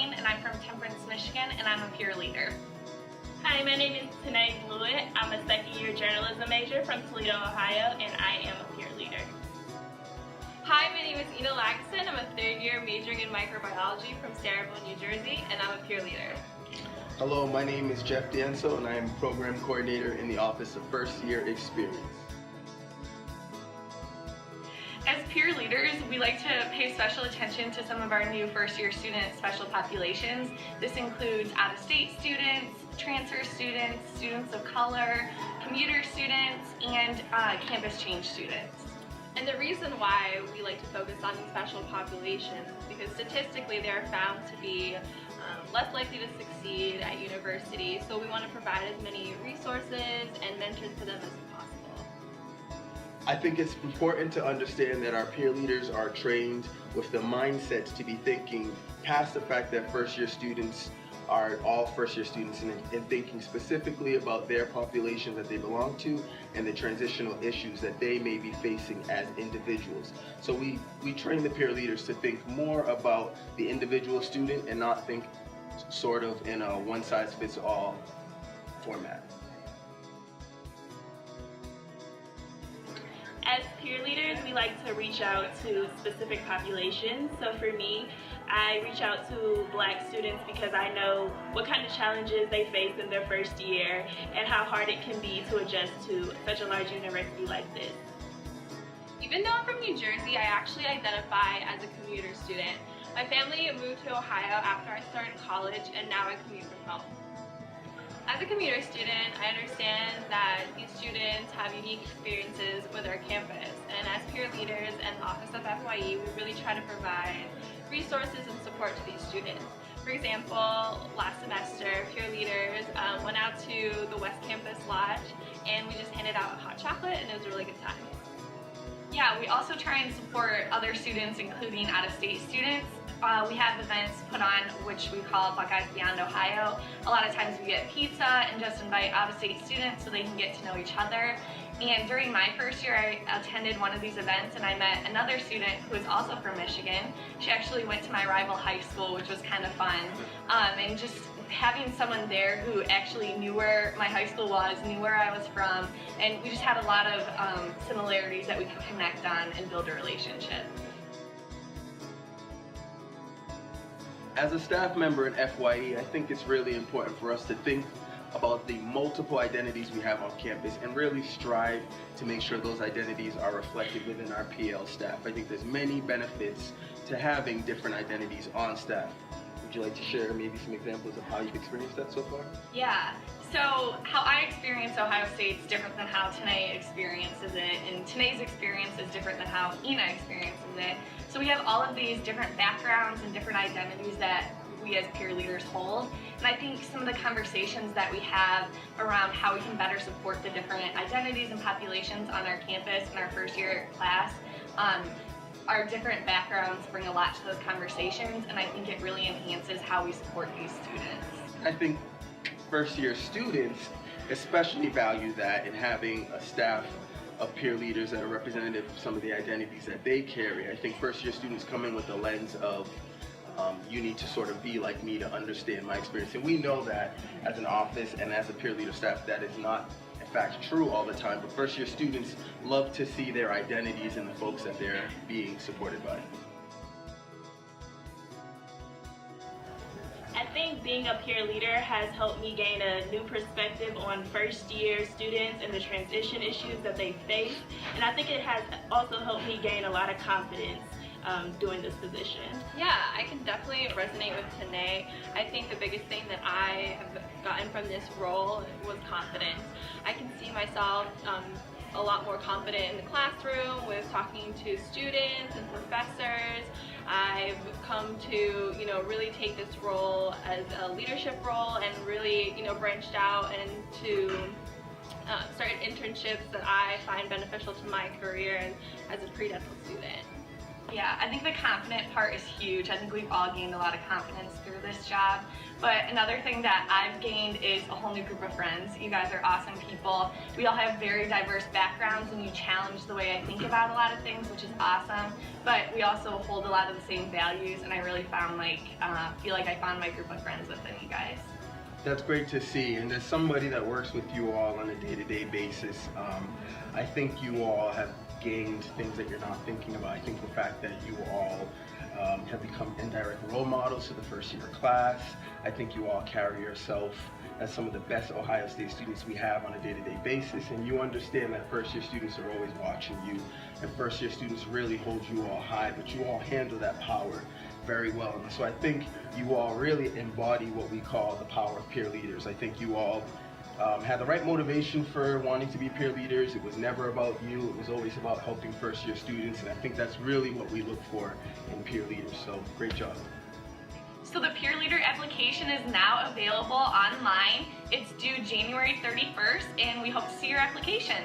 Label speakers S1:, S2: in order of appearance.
S1: Colleen, and I'm from Temperance, Michigan, and I'm a peer leader.
S2: Hi, my name is Tinae Bluitt. I'm a second-year journalism major from Toledo, Ohio, and I am a peer leader.
S3: Hi, my name is Ina Laxton. I'm a third-year majoring in microbiology from Saraville, New Jersey, and I'm a peer leader.
S4: Hello, my name is Jeff Danso, and I am program coordinator in the Office of First Year Experience.
S1: As peer leaders, we like to pay special attention to some of our new first-year student special populations. This includes out-of-state students, transfer students, students of color, commuter students, and campus change students.
S3: And the reason why we like to focus on these special populations is because statistically they are found to be less likely to succeed at university, so we want to provide as many resources and mentors to them as possible.
S4: I think it's important to understand that our peer leaders are trained with the mindset to be thinking past the fact that first-year students are all first-year students and thinking specifically about their population that they belong to and the transitional issues that they may be facing as individuals. So we train the peer leaders to think more about the individual student and not think sort of in a one-size-fits-all format.
S2: As peer leaders, we like to reach out to specific populations. So for me, I reach out to Black students because I know what kind of challenges they face in their first year and how hard it can be to adjust to such a large university like this.
S3: Even though I'm from New Jersey, I actually identify as a commuter student. My family moved to Ohio after I started college, and now I commute from home. As a commuter student, I understand that these students have unique experiences with our campus, and as peer leaders and the Office of FYE, we really try to provide resources and support to these students. For example, last semester, peer leaders went out to the West Campus Lodge, and we just handed out hot chocolate, and it was a really good time.
S1: Yeah, we also try and support other students, including out-of-state students. We have events put on which we call Buckeyes Beyond Ohio. A lot of times we get pizza and just invite out-of-state students so they can get to know each other. And during my first year, I attended one of these events and I met another student who is also from Michigan. She actually went to my rival high school, which was kind of fun. And just having someone there who actually knew where my high school was, knew where I was from, and we just had a lot of similarities that we could connect on and build a relationship.
S4: As a staff member at FYE, I think it's really important for us to think about the multiple identities we have on campus and really strive to make sure those identities are reflected within our PL staff. I think there's many benefits to having different identities on staff. Would you like to share maybe some examples of how you've experienced that so far?
S1: Yeah, so how I experience Ohio State is different than how Tinae experiences it, and Tinae's experience is different than how Ina experiences it. So we have all of these different backgrounds and different identities that we as peer leaders hold. And I think some of the conversations that we have around how we can better support the different identities and populations on our campus in our first year class, our different backgrounds bring a lot to those conversations, and I think it really enhances how we support these students.
S4: I think first year students especially value that in having a staff of peer leaders that are representative of some of the identities that they carry. I think first year students come in with the lens of you need to sort of be like me to understand my experience. And we know that as an office and as a peer leader staff, that is not in fact true all the time, but first year students love to see their identities in the folks that they're being supported by.
S2: I think being a peer leader has helped me gain a new perspective on first year students and the transition issues that they face, and I think it has also helped me gain a lot of confidence doing this position.
S3: Yeah, I can definitely resonate with Tinae. I think the biggest thing that I have gotten from this role was confidence. I can see myself a lot more confident in the classroom with talking to students and professors. I've come to, really take this role as a leadership role and really, branched out and to started internships that I find beneficial to my career and as a pre-dental student.
S1: Yeah, I think the confident part is huge. I think we've all gained a lot of confidence through this job. But another thing that I've gained is a whole new group of friends. You guys are awesome people. We all have very diverse backgrounds and you challenge the way I think about a lot of things, which is awesome. But we also hold a lot of the same values, and I really feel like I found my group of friends within you guys.
S4: That's great to see, and as somebody that works with you all on a day-to-day basis, I think you all have gained things that you're not thinking about. I think the fact that you all have become indirect role models to the first year class. I think you all carry yourself as some of the best Ohio State students we have on a day-to-day basis, and you understand that first year students are always watching you, and first year students really hold you all high, but you all handle that power very well. And so I think you all really embody what we call the power of peer leaders. I think you all had the right motivation for wanting to be peer leaders. It was never about you, it was always about helping first year students, and I think that's really what we look for in peer leaders. So great job.
S1: So the Peer Leader application is now available online. It's due January 31st, and we hope to see your application.